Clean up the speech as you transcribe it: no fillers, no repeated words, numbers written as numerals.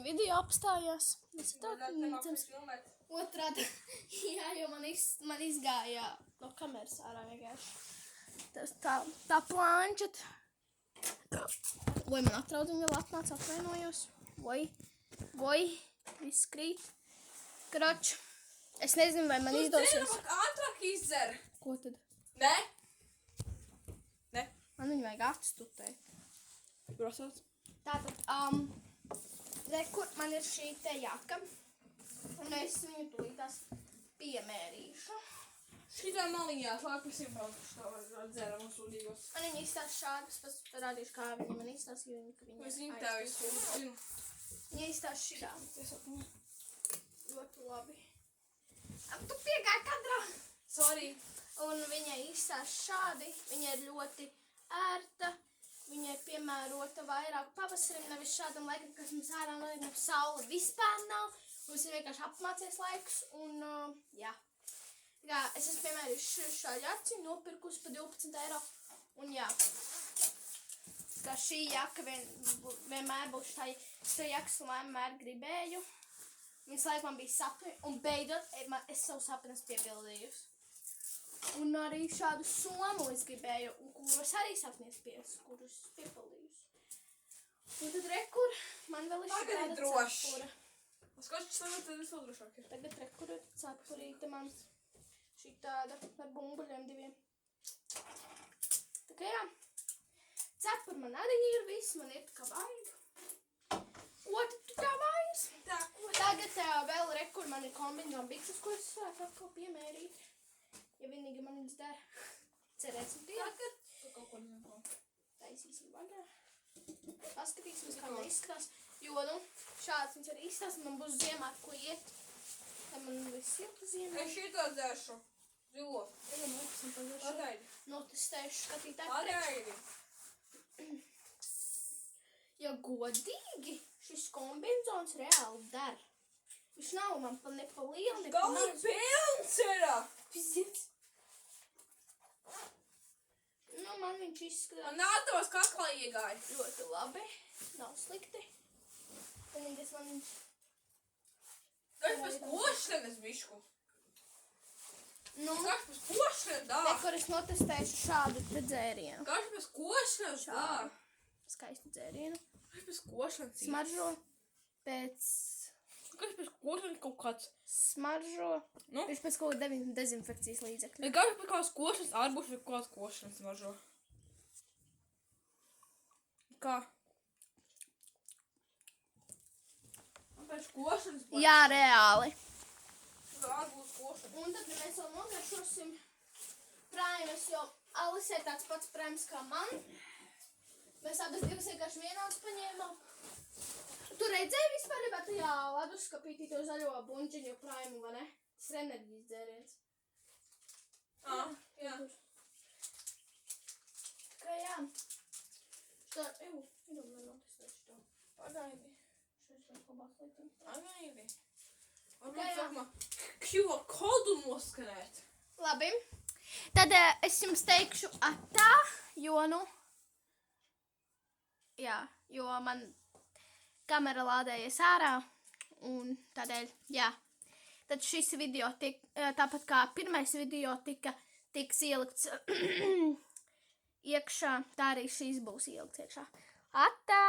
video apstājās. Tas ir tā, ka Nemācies filmēt. otrādi, jā, jo man izgāja no kameras ārā vienkārši. Tas tā planšeta. Vai man atraudiņi vēl atnāca, atvainojos. Vai, viss krīt. Kroč, es nezinu, vai man izdosies. Tu zini, ātrāk izdzer. Ko tad? Ne? Man viņu vajag atstutēt. Brosot. Tātad, kur man ir šī te jaka. Un es viņu tūlītās piemērīšu. Šitā maliņā klākusim palikuši tā var dzēramu sūdīgos. Man viņa izstās šādi, es pats parādīšu, kā viņa man izstās, jo viņa Es zinu tā visu, zinu. Viņa izstās šitā. Ļoti labi. Tu piegāji kadrā! Sorry. Un viņa izstās šādi, viņa ir ļoti ērta, viņa ir piemērota vairāk pavasarim, nevis šādam laikam, kas mums ārā notiek, saule vispār nav. Mums ir vienkārši apmācies laiks un, jā. Tā es esmu piemēruši šo jaci, nopirkusi pa 12 eiro un jā. Tā šī jaka vienmēr būs tā jakas un vienmēr gribēju. Viņas laik man bija sapni un beidzot es savu sapni esmu piepildījusi. Un arī šādu somu es gribēju, un kurus arī sapnies kurus piepildījusi. Un tad rekur, man vēl ir šāda cepura. Skaties, tagad tad es vēl drošāk ir. Tagad rekur ir cepurīte man. Šī tāda ar bumbuļiem diviem. Tā kā jā. Cepur man arī ir viss, man ir tā kā vajag. Ko tad tu tā vairs? Tagad vēl rekur man ir kombinzona bikses, ko es varētu atkal piemērīt. Ja vienīgi man viņas dara. Cerēsim tagad. Tu kaut ko nezinu. Taisīsim vaļā. Paskatīsimies, kā man izskatās. Jo, šāds viņas arī izskatās, man būs ziemā, ko iet. Tad man viss silta ziemā. Es šito dzēršu. Zilo. Pagaidi. Notestēšu skatītāju Pagaidi. Ja godīgi, šis kombinzons reāli dara. Viņš nav man ne pa lielu, ne pa Galīgi mazu. pilns ir! Piziets. Man viņš izskatās Man nātavas kaklā iegāja. ļoti labi. Nav slikti. Vienīgais man viņš... Gaļ pēc košanas bišku. Nu, Gaļ pēc košanas dā. kur es notestēšu šādu te dzērienu. Gaļ pēc košanas dā. Skaistu dzērienu. Gaļ pēc košanas. Smaržo pēc... Gaļ pēc košanas kaut kāds. Smaržo. Nu? Viņš pēc kaut kāda dezinfekcijas līdzekļa. Gaļ pēc kādas košanas, ārbuši pēc kādas košanas maržo. Kā? Pēc košanas baigi. Jā, reāli. Ārbūs košanas. Un tad mēs vēl nogaršosim praimes, jo Alis ir tāds pats praimes kā man. Mēs abas divas vienkārši vienāds paņēmām. Tu redzēji vispār tajā leduskapītī to zaļo bunčiņu praimu, vai ne? Tas ir enerģijas dzēriens. Jā. Kā jā. Notestēšu to. Pagaidi. Šeit vēl labāk liekam. Pagaidi. Jā, Varbūt jā. sākumā QR kodu noskanēt. Labi. Tad es jums teikšu atā, jo jo man kamera lādējies ārā, un tādēļ, jā. Tad šis video tāpat kā pirmais video tiks ielikts iekšā, tā arī šīs būs ielikts iekšā. Atā!